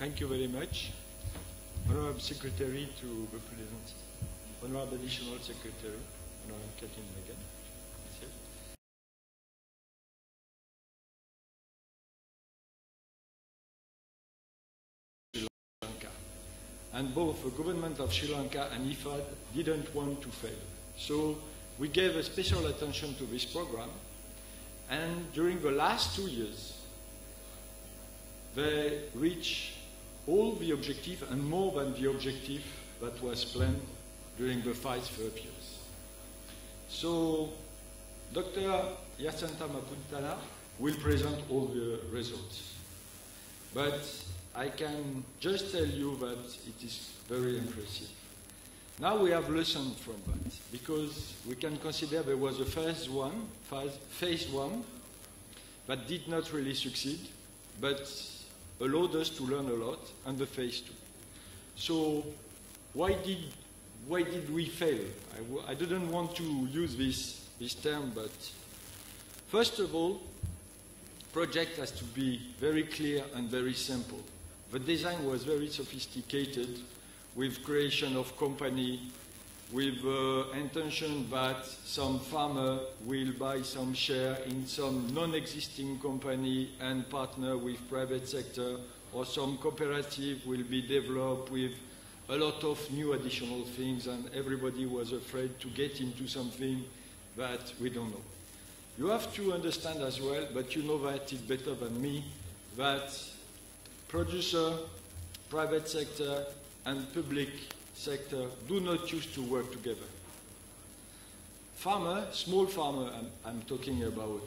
Thank you very much. Honorable Secretary to represent, Honorable Additional Secretary, Honorable Catherine Megan. Sri Lanka. And both the government of Sri Lanka and IFAD didn't want to fail. So we gave a special attention to this program, and during the last 2 years, they reached all the objectives and more than the objective that was planned during the 5 years. So Dr. Yacintha Mapuntala will present all the results. But I can just tell you that it is very impressive. Now we have lessons from that, because we can consider there was a phase one that did not really succeed, but allowed us to learn a lot, and the phase 2. So why did we fail? I didn't want to use this term, but first of all, project has to be very clear and very simple. The design was very sophisticated, with creation of company, with intention that some farmer will buy some share in some non-existing company and partner with private sector, or some cooperative will be developed with a lot of new additional things, and everybody was afraid to get into something that we don't know. You have to understand as well, but you know that it better than me, that producer, private sector, and public sector do not used to work together. Farmer, small farmer I'm talking about,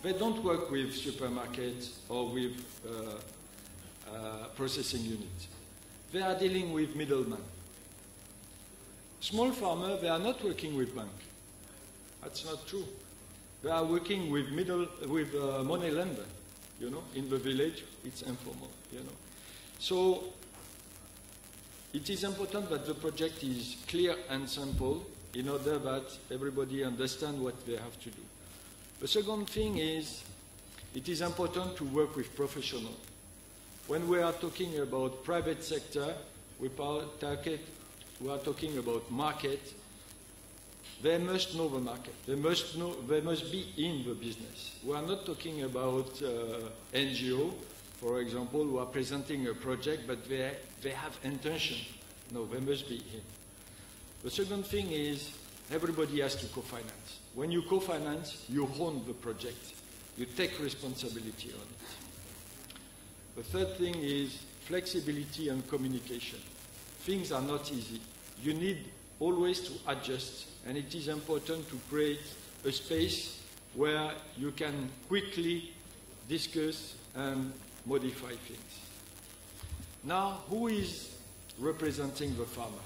they don't work with supermarkets or with processing units. They are dealing with middlemen. Small farmer, they are not working with bank. That's not true. They are working with money lender. You know, in the village, it's informal. You know, so it is important that the project is clear and simple in order that everybody understands what they have to do. The second thing is, it is important to work with professionals. When we are talking about private sector, we are talking about market. They must know the market. They must be in the business. We are not talking about NGO, for example, who are presenting a project, but they have intention. No, they must be in. The second thing is, everybody has to co-finance. When you co-finance, you own the project. You take responsibility on it. The third thing is flexibility and communication. Things are not easy. You need always to adjust, and it is important to create a space where you can quickly discuss and modify things. Now, who is representing the farmer?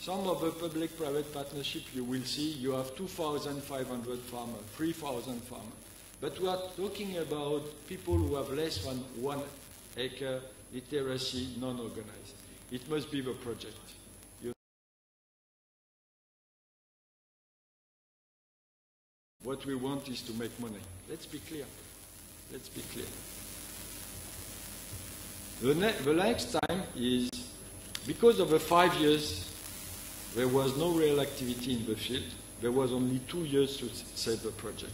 Some of the public-private partnership you will see, you have 2,500 farmers, 3,000 farmers. But we are talking about people who have less than 1 acre, literacy, non-organized. It must be the project. What we want is to make money. Let's be clear. Let's be clear. The next time is, because of the 5 years, there was no real activity in the field. There was only 2 years to save the project.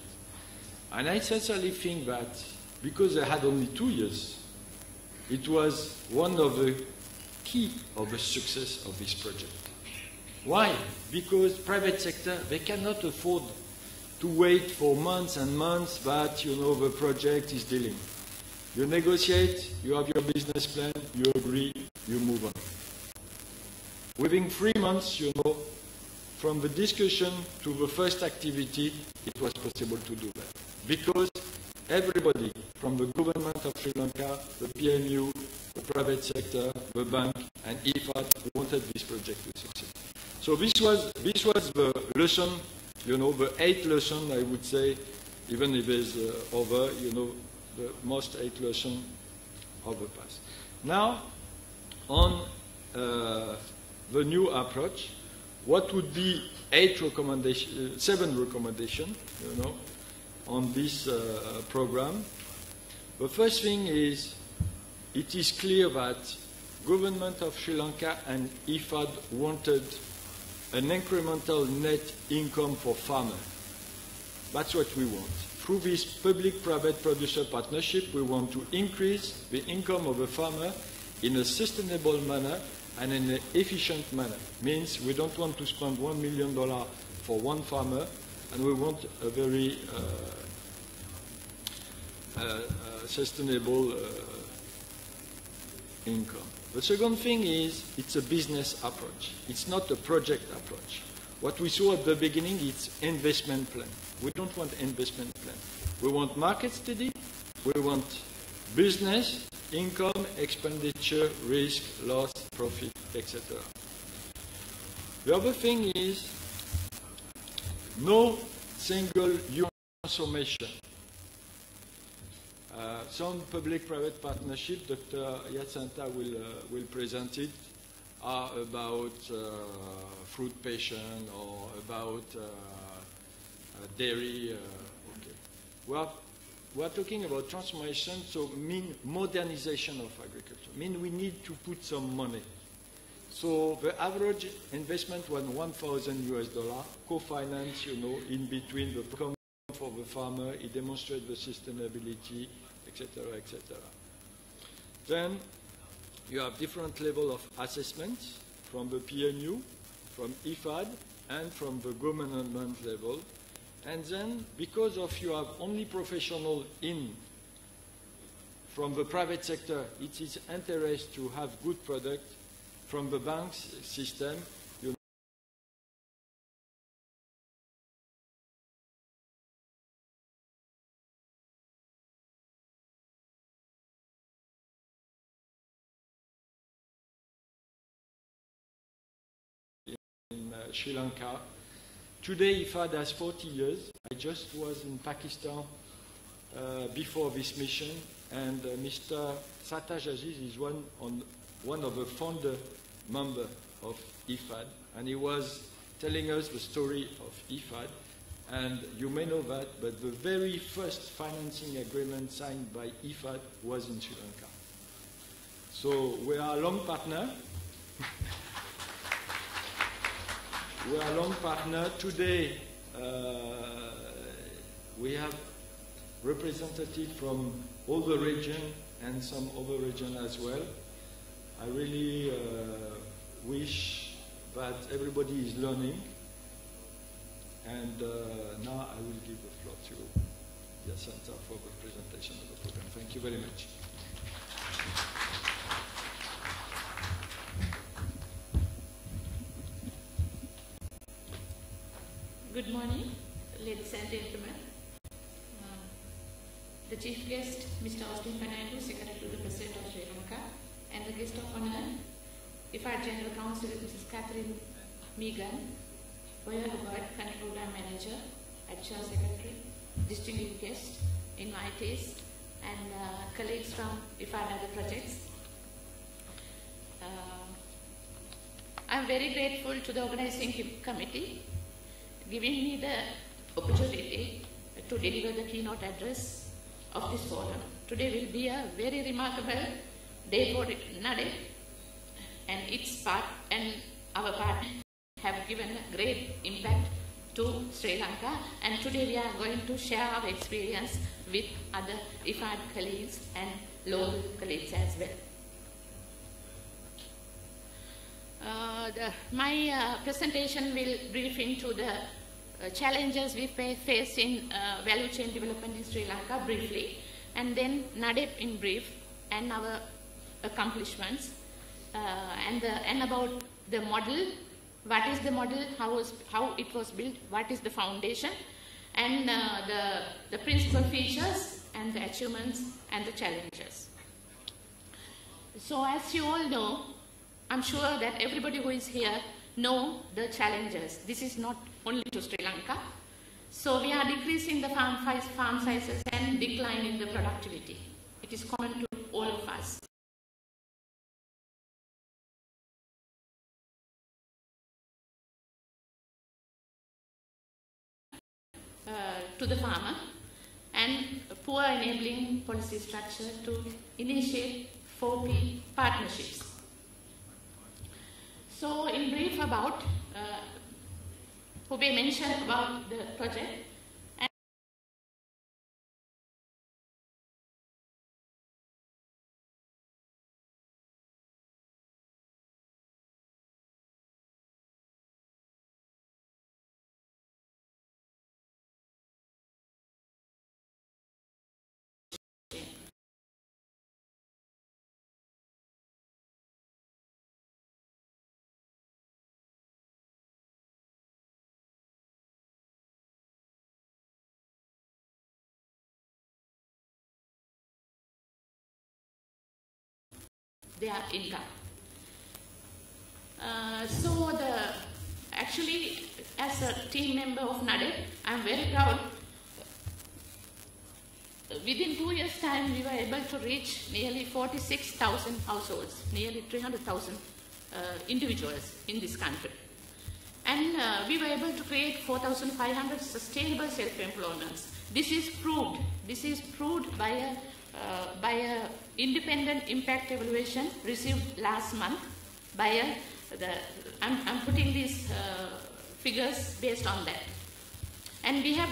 And I sincerely think that because they had only 2 years, it was one of the key of the success of this project. Why? Because private sector, they cannot afford to wait for months and months that, you know, the project is dealing. You negotiate, you have your business plan, you agree, you move on. Within 3 months, you know, from the discussion to the first activity, it was possible to do that. Because everybody, from the government of Sri Lanka, the PMU, the private sector, the bank, and IFAD, wanted this project to succeed. So this was the lesson, you know, the 8th lesson, I would say, even if it's over, you know, the most 8 lesson of the past. Now, on the new approach, what would be 7 recommendations, you know, on this program? The first thing is, it is clear that government of Sri Lanka and IFAD wanted an incremental net income for farmers. That's what we want. Through this public-private producer partnership, we want to increase the income of a farmer in a sustainable manner and in an efficient manner. Means we don't want to spend $1 million for one farmer, and we want a very sustainable income. The second thing is it's a business approach. It's not a project approach. What we saw at the beginning is investment plan. We don't want investment plan. We want market study. We want business, income, expenditure, risk, loss, profit, etc. The other thing is no single human transformation. Some public-private partnership, Dr. Yacenta will present it, are about fruit patient or about dairy. Okay. We're talking about transformation, so mean modernization of agriculture. Mean we need to put some money. So the average investment was $1,000, co-finance, in between the income for the farmer. It demonstrates the sustainability, etc., etc. Then you have different level of assessments from the PNU, from IFAD, and from the government level. And then, because of you have only professional from the private sector, it is interest to have good product. From the banks system, in Sri Lanka. Today, IFAD has 40 years. I just was in Pakistan before this mission, and Mr. Sataj Aziz is one of the founder member of IFAD, and he was telling us the story of IFAD. And you may know that, but the very first financing agreement signed by IFAD was in Sri Lanka. So we are a long partner. We are a long partner. Today, we have representatives from all the region and some other region as well. I really wish that everybody is learning. And now I will give the floor to Yacenta for the presentation of the program. Thank you very much. Good morning, ladies and gentlemen. The chief guest, Mr. Austin Fernando, Secretary to the President of Sri Lanka, and the guest of honor, IFAD General Counsel, Mrs. Catherine Megan, Boya Hubbard, Country Program Manager, Additional Secretary, distinguished guests, invitees, and colleagues from IFAD and other projects. I am very grateful to the organizing committee giving me the opportunity to deliver the keynote address of this forum. Today will be a very remarkable day for NADE, and its part and our part have given a great impact to Sri Lanka, and today we are going to share our experience with other IFAD colleagues and local colleagues as well. My presentation will brief into the challenges we face in value chain development in Sri Lanka briefly, and then NADEP in brief, and our accomplishments, and about the model. What is the model, how it was built, what is the foundation, and the principal features and the achievements and the challenges. So as you all know, I'm sure that everybody who is here know the challenges. This is not only to Sri Lanka. So we are decreasing the farm sizes and declining the productivity. It is common to all of us. To the farmer, and poor enabling policy structure to initiate 4P partnerships. So in brief about, Hubei mentioned about the project. Their income. Actually, as a team member of NADEP, I am very proud. Within 2 years' time, we were able to reach nearly 46,000 households, nearly 300,000 individuals in this country. And we were able to create 4,500 sustainable self-employments. This is proved by a independent impact evaluation received last month by I'm putting these figures based on that. And we have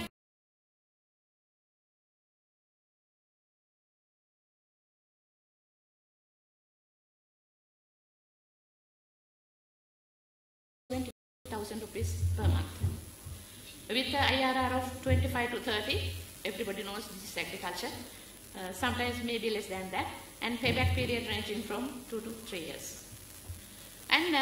₹20,000 per month. With the IRR of 25 to 30, everybody knows this is agriculture. Sometimes maybe less than that, and payback period ranging from 2 to 3 years. And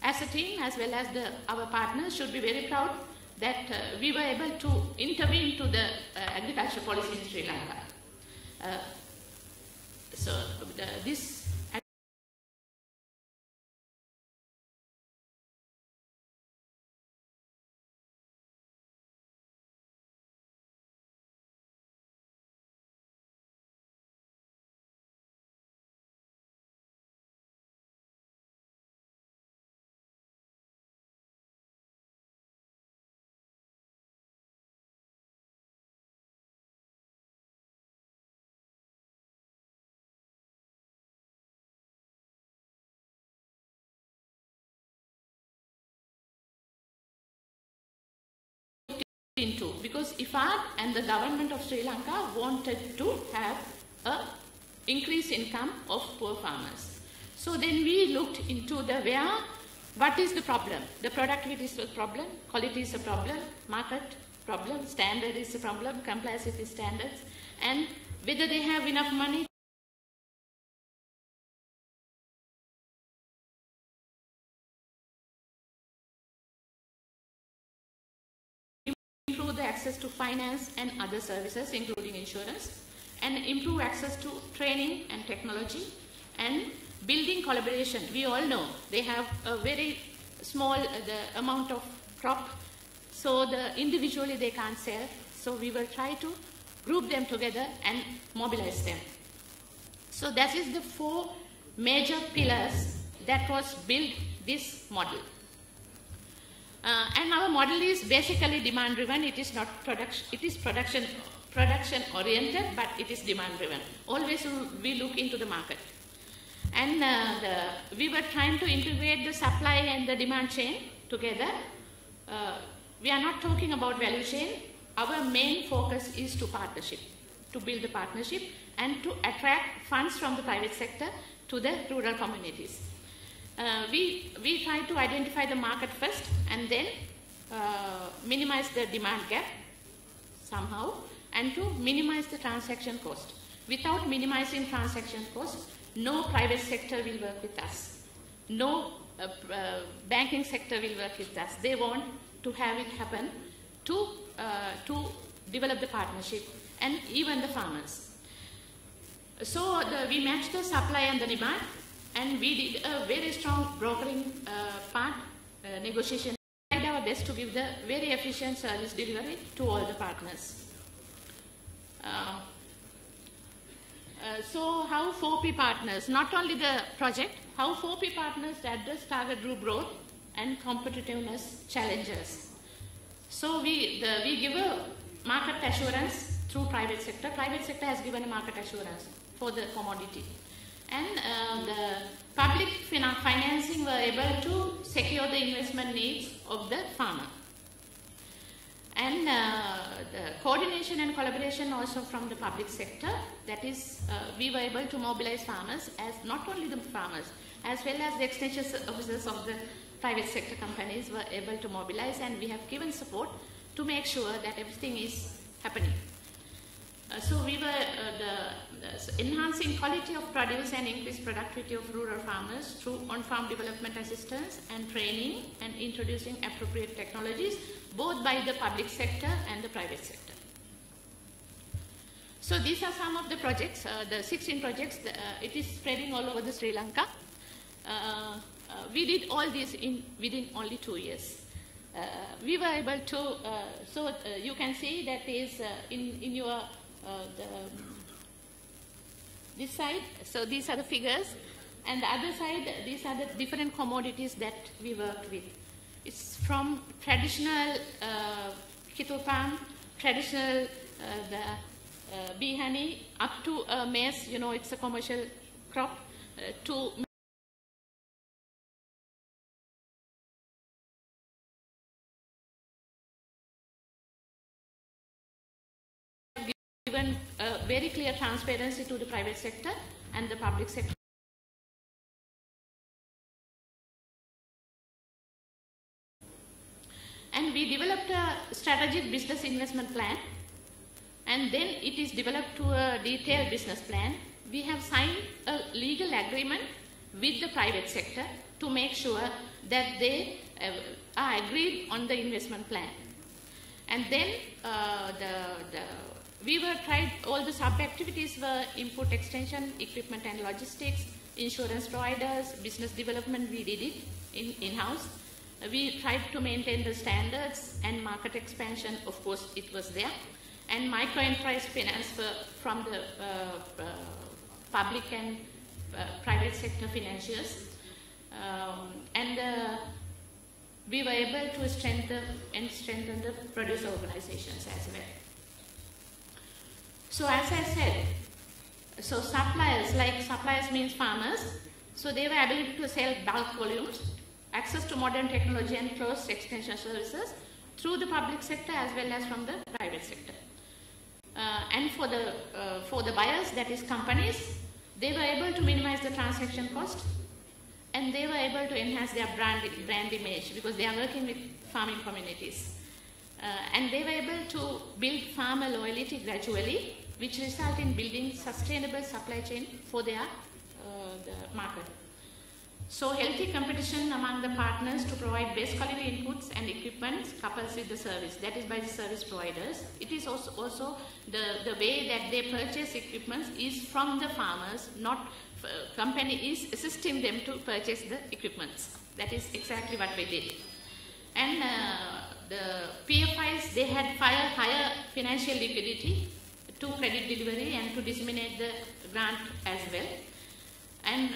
as a team as well as our partners should be very proud that we were able to intervene to the agriculture policy in Sri Lanka. This into, because IFAD and the government of Sri Lanka wanted to have an increased income of poor farmers. So then we looked into what is the problem? The productivity is a problem, quality is a problem, market problem, standard is a problem, compliance with standards, and whether they have enough money improve the access to finance and other services, including insurance, and improve access to training and technology, and building collaboration. We all know they have a very small the amount of crop, so individually they can't sell. So we will try to group them together and mobilize them. So that is the 4 major pillars that was built this model. And our model is basically demand driven. It is not production. It is production oriented, but it is demand driven. Always we look into the market. And we were trying to integrate the supply and the demand chain together. We are not talking about value chain. Our main focus is to partnership, to build a partnership and to attract funds from the private sector to the rural communities. We try to identify the market first and then minimize the demand gap somehow, and to minimize the transaction cost. Without minimizing transaction cost, no private sector will work with us. No banking sector will work with us. They want to have it happen to develop the partnership, and even the farmers. So we matched the supply and the demand, and we did a very strong brokering part, negotiation. We tried our best to give the very efficient service delivery to all the partners. So how 4P partners, not only the project, how 4P partners address target group growth and competitiveness challenges. So we give a market assurance through private sector. Private sector has given a market assurance. for the commodity. And the public financing were able to secure the investment needs of the farmer. And the coordination and collaboration also from the public sector, that is, we were able to mobilize farmers, as not only the farmers, as well as the extension officers of the private sector companies were able to mobilize, and we have given support to make sure that everything is happening. So we were enhancing quality of produce and increase productivity of rural farmers through on-farm development assistance and training, and introducing appropriate technologies both by the public sector and the private sector. So these are some of the projects, the 16 projects, it is spreading all over the Sri Lanka. We did all this within only 2 years. We were able to, you can see that is in your this side, so these are the figures, and the other side, these are the different commodities that we worked with. It's from traditional kettle palm, traditional bee honey, up to maize, you know, it's a commercial crop, to given very clear transparency to the private sector and the public sector. And we developed a strategic business investment plan, and then it is developed to a detailed business plan. We have signed a legal agreement with the private sector to make sure that they are agreed on the investment plan. And then we were tried, all the sub-activities were input extension, equipment and logistics, insurance providers, business development, we did it in-house. We tried to maintain the standards, and market expansion, of course, it was there. And micro-enterprise finance from the public and private sector financiers. We were able to strengthen the producer organizations as well. So as I said, so suppliers means farmers, so they were able to sell bulk volumes, access to modern technology and close extension services through the public sector as well as from the private sector. And for the buyers, that is companies, they were able to minimize the transaction cost, and they were able to enhance their brand image because they are working with farming communities. And they were able to build farmer loyalty gradually, which result in building sustainable supply chain for their the market. So healthy competition among the partners to provide best quality inputs and equipment couples with the service, that is by the service providers. It is also the way that they purchase equipment is from the farmers, not company is assisting them to purchase the equipments. That is exactly what we did. And the PFIs, they had higher financial liquidity to credit delivery and to disseminate the grant as well. And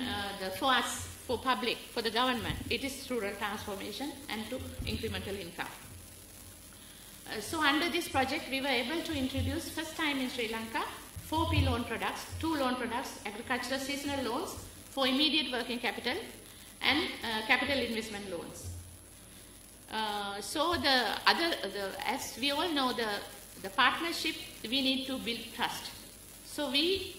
for us, for public, for the government, it is rural transformation and to incremental income. So under this project, we were able to introduce first time in Sri Lanka 4P loan products, 2 loan products, agricultural seasonal loans for immediate working capital and capital investment loans. So as we all know, the partnership, we need to build trust. So we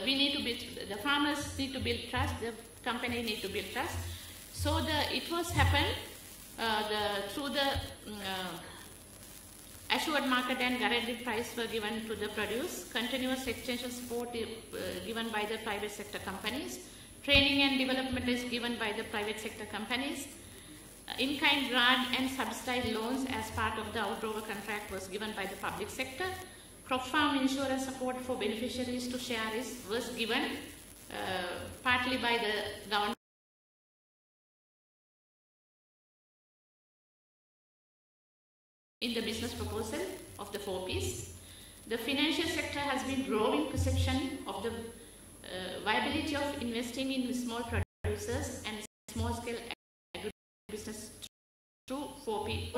need to build, the farmers need to build trust, the company need to build trust. So it was happened through the assured market and guaranteed price were given to the produce, continuous extension support given by the private sector companies, training and development is given by the private sector companies, in-kind grant and subsidized loans as part of the outrover contract was given by the public sector, crop farm insurance support for beneficiaries to share risk was given partly by the government. In the business proposal of the 4Ps, the financial sector has been growing perception of the viability of investing in small producers and small-scale agribusiness through 4P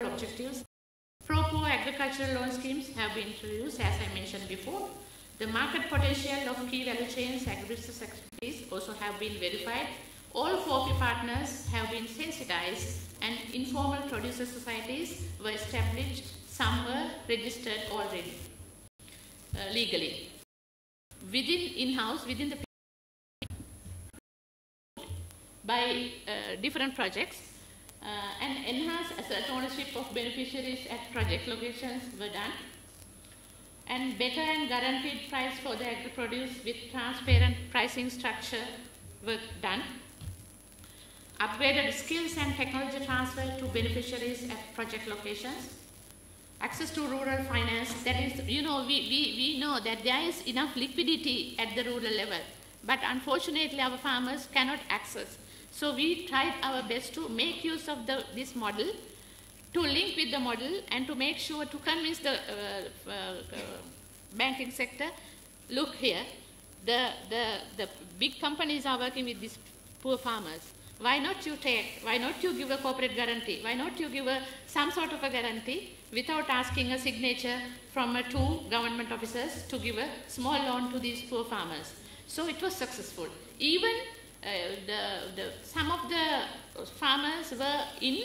objectives. Pro-poor agricultural loan schemes have been introduced, as I mentioned before. The market potential of key value chains agribusiness activities also have been verified. All 4P partners have been sensitized and informal producer societies were established. Some were registered already legally. Within in-house, within the by different projects and enhanced asset ownership of beneficiaries at project locations were done. And better and guaranteed price for the agri-produce with transparent pricing structure were done. Upgraded skills and technology transfer to beneficiaries at project locations. Access to rural finance, that is, we know that there is enough liquidity at the rural level, but unfortunately our farmers cannot access. So we tried our best to make use of this model, to link with the model and to make sure to convince the banking sector, look here, the big companies are working with these poor farmers. Why not you give a corporate guarantee? Why not you give some sort of a guarantee without asking a signature from 2 government officers to give a small loan to these poor farmers? So it was successful. Even some of the farmers were in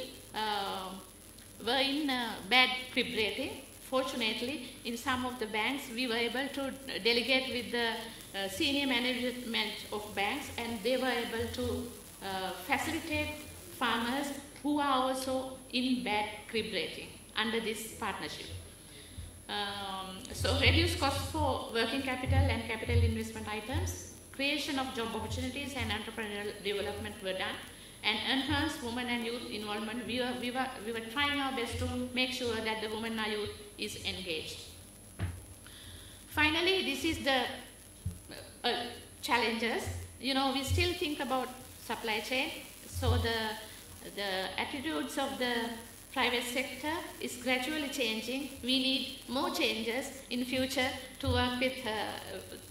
bad crib rating. Fortunately, in some of the banks, we were able to delegate with the senior management of banks, and they were able to facilitate farmers who are also in bad crib rating under this partnership. So reduce costs for working capital and capital investment items, creation of job opportunities and entrepreneurial development were done, and enhanced women and youth involvement. We were trying our best to make sure that the women and youth is engaged. Finally, this is the challenges. We still think about supply chain. So the attitudes of the private sector is gradually changing. We need more changes in future to work with,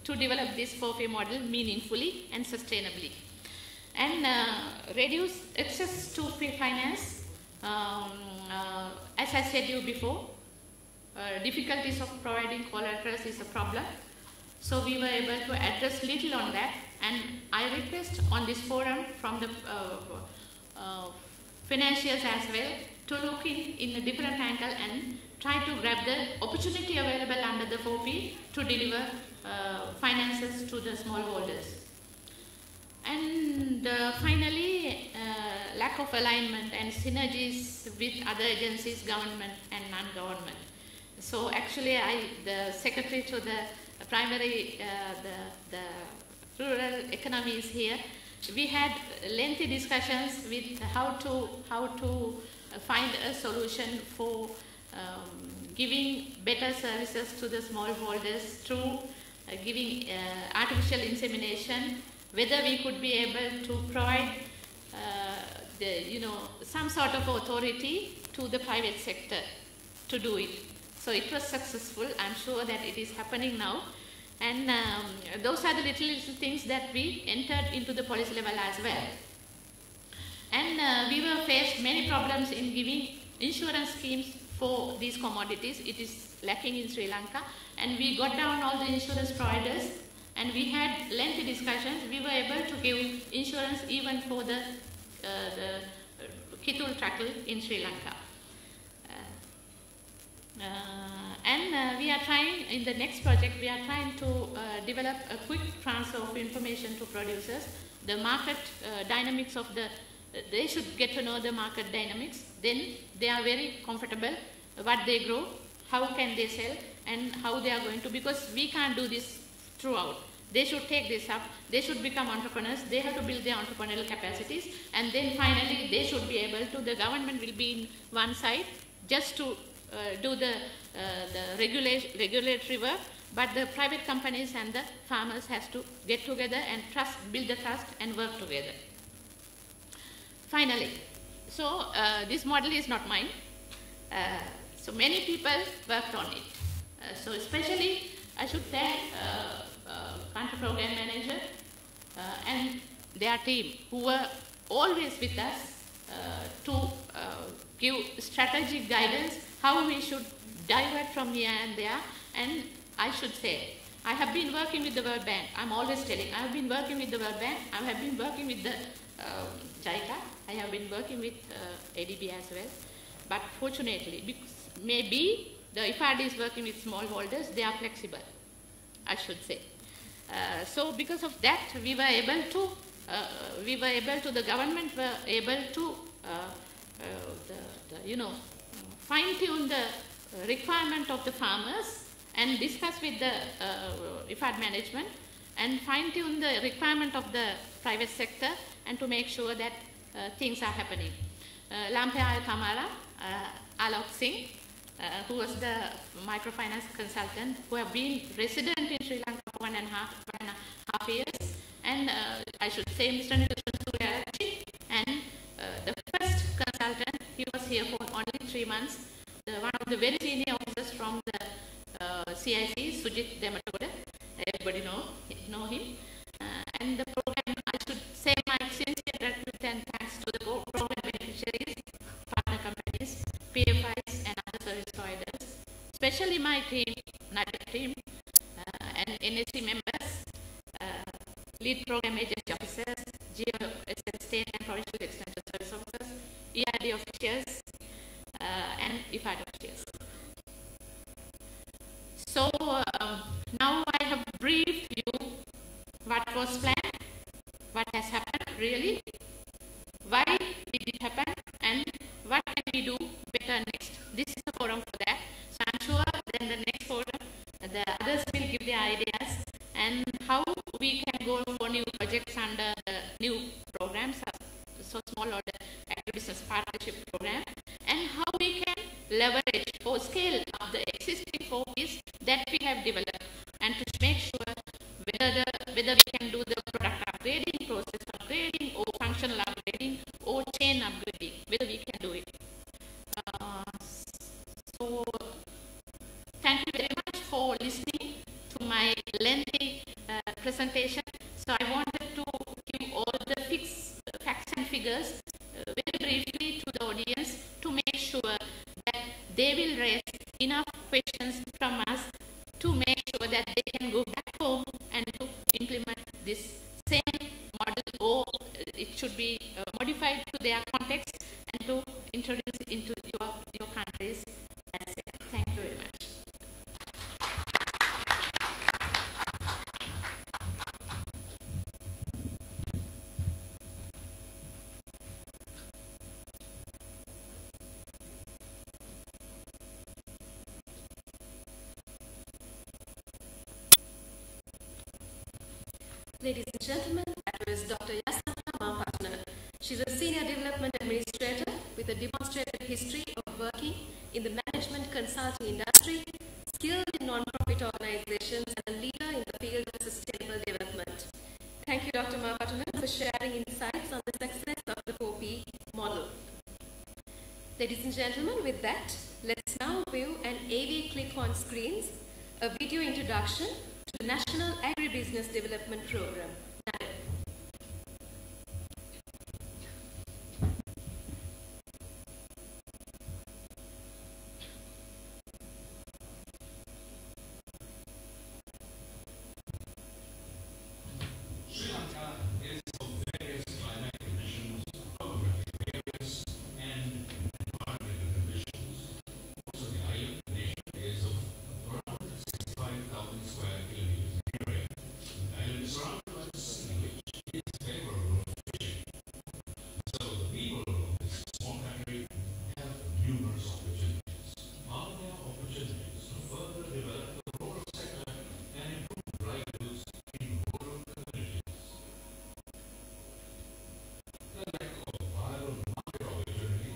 to develop this 4P model meaningfully and sustainably. And reduce access to finance. As I said you before, difficulties of providing collaterals is a problem. So we were able to address little on that, and I request on this forum from the financiers as well to look in a different angle and try to grab the opportunity available under the 4P to deliver finances to the smallholders. And finally, lack of alignment and synergies with other agencies, government and non-government. So actually, the secretary to the primary, the rural economy is here. We had lengthy discussions with how to find a solution for giving better services to the smallholders through giving artificial insemination, whether we could be able to provide some sort of authority to the private sector to do it. So it was successful. I'm sure that it is happening now. And those are the little things that we entered into the policy level as well. And we were faced many problems in giving insurance schemes for these commodities. It is lacking in Sri Lanka. And we got down all the insurance providers, and we had lengthy discussions. We were able to give insurance even for the Kitul truckle in Sri Lanka. And we are trying, in the next project, we are trying to develop a quick transfer of information to producers. The market dynamics of they should get to know the market dynamics. Then they are very comfortable what they grow, how can they sell, and how they are going to, because we can't do this throughout. They should take this up. They should become entrepreneurs. They have to build their entrepreneurial capacities. And then finally, they should be able to, the government will be in one side just to do the regulatory work, but the private companies and the farmers has to get together and build the trust and work together. Finally, so this model is not mine. So many people worked on it. So especially I should thank country program manager and their team who were always with us to give strategic guidance how we should divert from here and there. And I should say I have been working with the World Bank. I'm always telling, I have been working with the World Bank. I have been working with the JICA. I have been working with ADB as well. But fortunately, because maybe the IFAD is working with smallholders, they are flexible, I should say. So because of that, we were able to, the government were able to, fine-tune the requirement of the farmers and discuss with the IFAD management and fine-tune the requirement of the private sector and to make sure that things are happening. Lanka Kamala, Alok Singh, who was the microfinance consultant, who have been resident in Sri Lanka for 1.5 years, and I should say Mr. Nilshan Suryachi, and the first consultant, he was here for only 3 months, one of the very senior officers from the CIC, Sujit Dematoda, everybody know him, and the program, I should say my sincere gratitude and thanks to the program beneficiaries, partner companies, PFIs and other service providers, especially my team, NADEP team, and NSC members, lead program agency officers, GOSL state and provincial extension service officers, ERD officials, and IFAD officials. So now I have briefed you what was planned, what has happened really, why did it happen, and what can we do better next. This is the forum for that. So I'm sure then the next forum, the others will give their ideas and how we can go for new projects under the new programs, so small order agribusiness partnership program, and how we can leverage or scale up the existing 4 Ps that we have developed, and to make sure whether we can do the product upgrading, process upgrading, or functional upgrading, or chain upgrading, whether we can do it. So thank you very much for listening to my lengthy presentation. So I wanted to give all the facts and figures very briefly to the audience to make sure that they will raise enough questions from us to make sure that they can go back home and to implement this same model, or it should be modified to their context and to introduce it into your countries. That's it. Thank you very much. Ladies and gentlemen, that was Dr. Yasana Mahapatna. She's a Senior Development Administrator with a demonstrated history of working in the management consulting industry, skilled in non-profit organizations, and a leader in the field of sustainable development. Thank you, Dr. Mahapatna, for sharing insights on the success of the 4P model. Ladies and gentlemen, with that, let's now view an AV click on screens, a video introduction to the National Agribusiness Development Program, NADEP. Sri Lanka is of various climatic conditions, topographic areas, and environmental conditions. Also, the island nation is of around 65,000 square kilometers in area. The island is surrounded by the sea, which is favorable for fishing. So the people of this small country have numerous opportunities. Are there opportunities to further develop the rural sector and improve livelihoods in rural communities? The lack of viable market opportunity,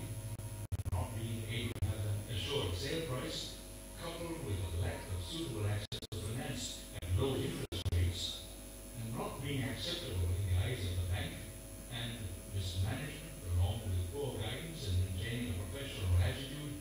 not being able to have an assured sale price, coupled with a lack of suitable access to finance and low interest rates, and not being acceptable in the eyes of the bank, and mismanagement along with poor guidance and maintaining a professional attitude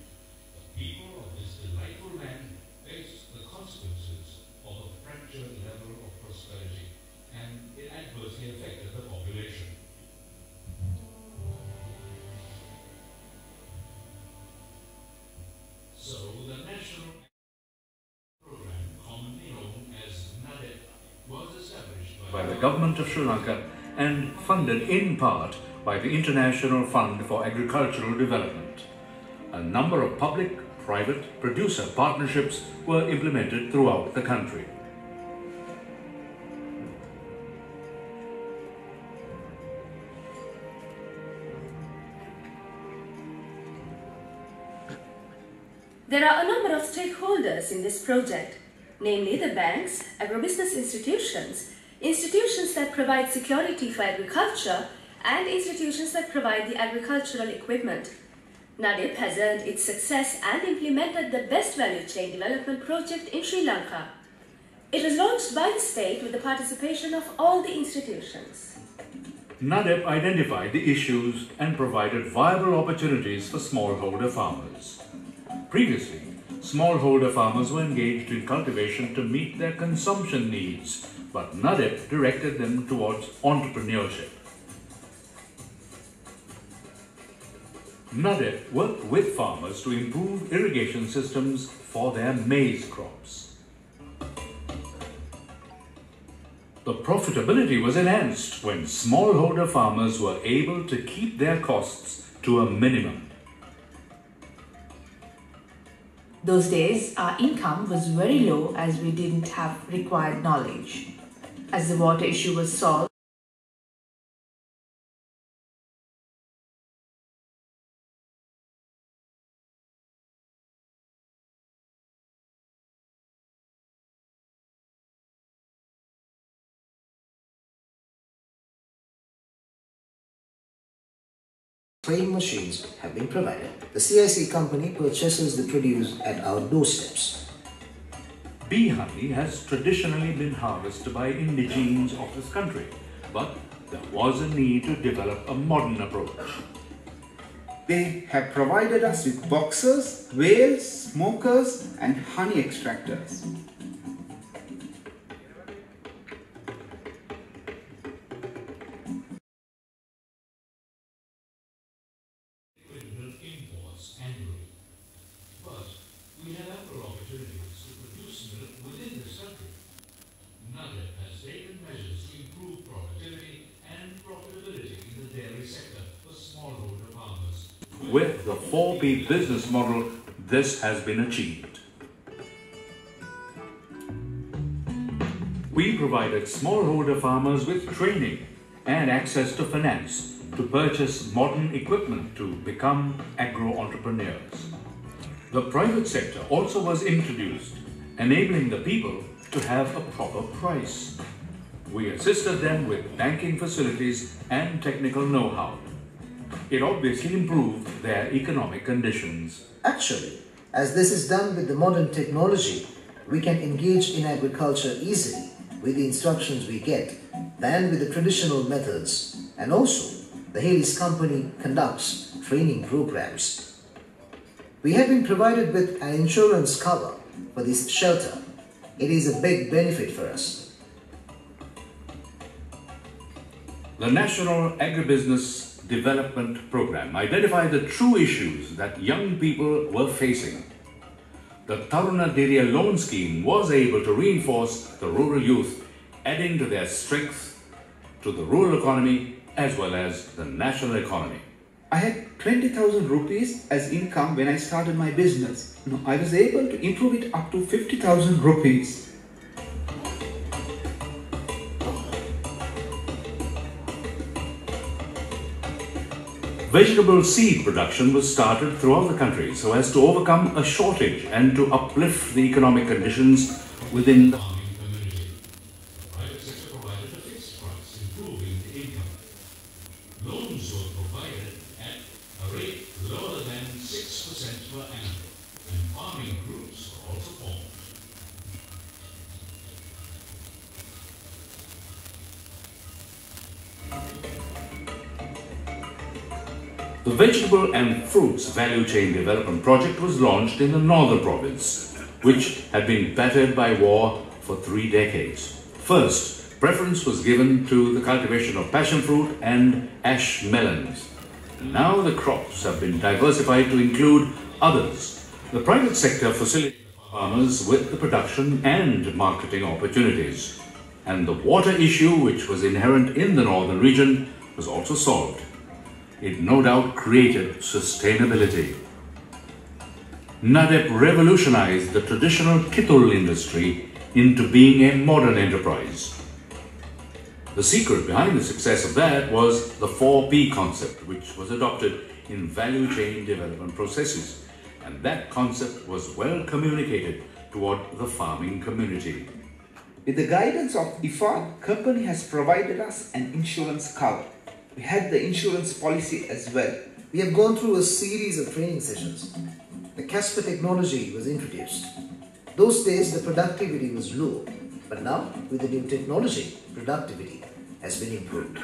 Government of Sri Lanka and funded in part by the International Fund for Agricultural Development. A number of public-private producer partnerships were implemented throughout the country. There are a number of stakeholders in this project, namely the banks, agribusiness institutions, institutions that provide security for agriculture, and institutions that provide the agricultural equipment. NADIP has earned its success and implemented the best value chain development project in Sri Lanka. It was launched by the state with the participation of all the institutions. NADIP identified the issues and provided viable opportunities for smallholder farmers. Previously, smallholder farmers were engaged in cultivation to meet their consumption needs, but NADIP directed them towards entrepreneurship. NADIP worked with farmers to improve irrigation systems for their maize crops. The profitability was enhanced when smallholder farmers were able to keep their costs to a minimum. Those days, our income was very low as we didn't have required knowledge. As the water issue was solved, spraying machines have been provided. The CIC company purchases the produce at our doorsteps. Bee honey has traditionally been harvested by indigenes of this country, but there was a need to develop a modern approach. They have provided us with boxers, whales, smokers and honey extractors. We have ample opportunities to produce milk within this country. NADIP has taken measures to improve productivity and profitability in the dairy sector for smallholder farmers. With the 4P business model, this has been achieved. We provided smallholder farmers with training and access to finance to purchase modern equipment to become agro-entrepreneurs. The private sector also was introduced, enabling the people to have a proper price. We assisted them with banking facilities and technical know-how. It obviously improved their economic conditions. Actually, as this is done with the modern technology, we can engage in agriculture easily with the instructions we get than with the traditional methods. And also, the Haley's company conducts training programs. We have been provided with an insurance cover for this shelter. It is a big benefit for us. The National Agribusiness Development Program identified the true issues that young people were facing. The Taruna Dirya Loan Scheme was able to reinforce the rural youth, adding to their strength to the rural economy as well as the national economy. I had 20,000 rupees as income when I started my business. I was able to improve it up to 50,000 rupees. Vegetable seed production was started throughout the country so as to overcome a shortage and to uplift the economic conditions within the Farming community. The private sector provided a fixed price, improving the income. Loans were provided at a rate lower than 6% per annum, and farming groups were also formed. The Vegetable and Fruits Value Chain Development Project was launched in the Northern Province, which had been battered by war for 3 decades. First, preference was given to the cultivation of passion fruit and ash melons. Now the crops have been diversified to include others. The private sector facilitated farmers with the production and marketing opportunities. and the water issue, which was inherent in the northern region, was also solved. It no doubt created sustainability. NADEP revolutionized the traditional kittul industry into being a modern enterprise. The secret behind the success of that was the 4P concept, which was adopted in value chain development processes, and that concept was well communicated toward the farming community. With the guidance of IFA, company has provided us an insurance cover. We had the insurance policy as well. We have gone through a series of training sessions. The Casper technology was introduced. Those days the productivity was low, but now with the new technology, productivity has been improved.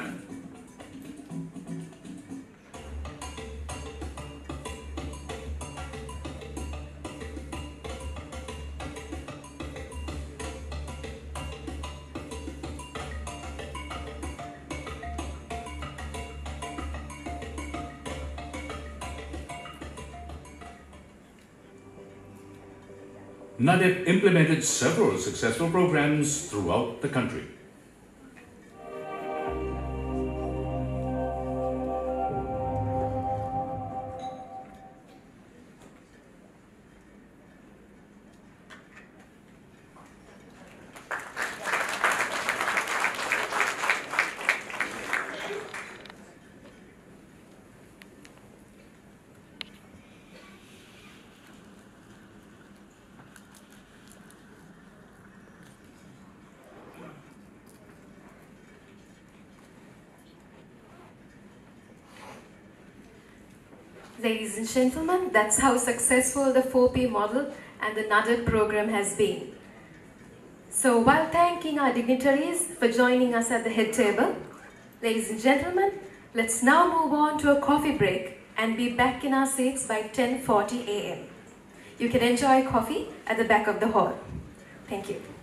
NADEP implemented several successful programs throughout the country. Ladies and gentlemen, that's how successful the 4P model and the NADEP program has been. So while thanking our dignitaries for joining us at the head table, ladies and gentlemen, let's now move on to a coffee break and be back in our seats by 10:40 a.m. You can enjoy coffee at the back of the hall. Thank you.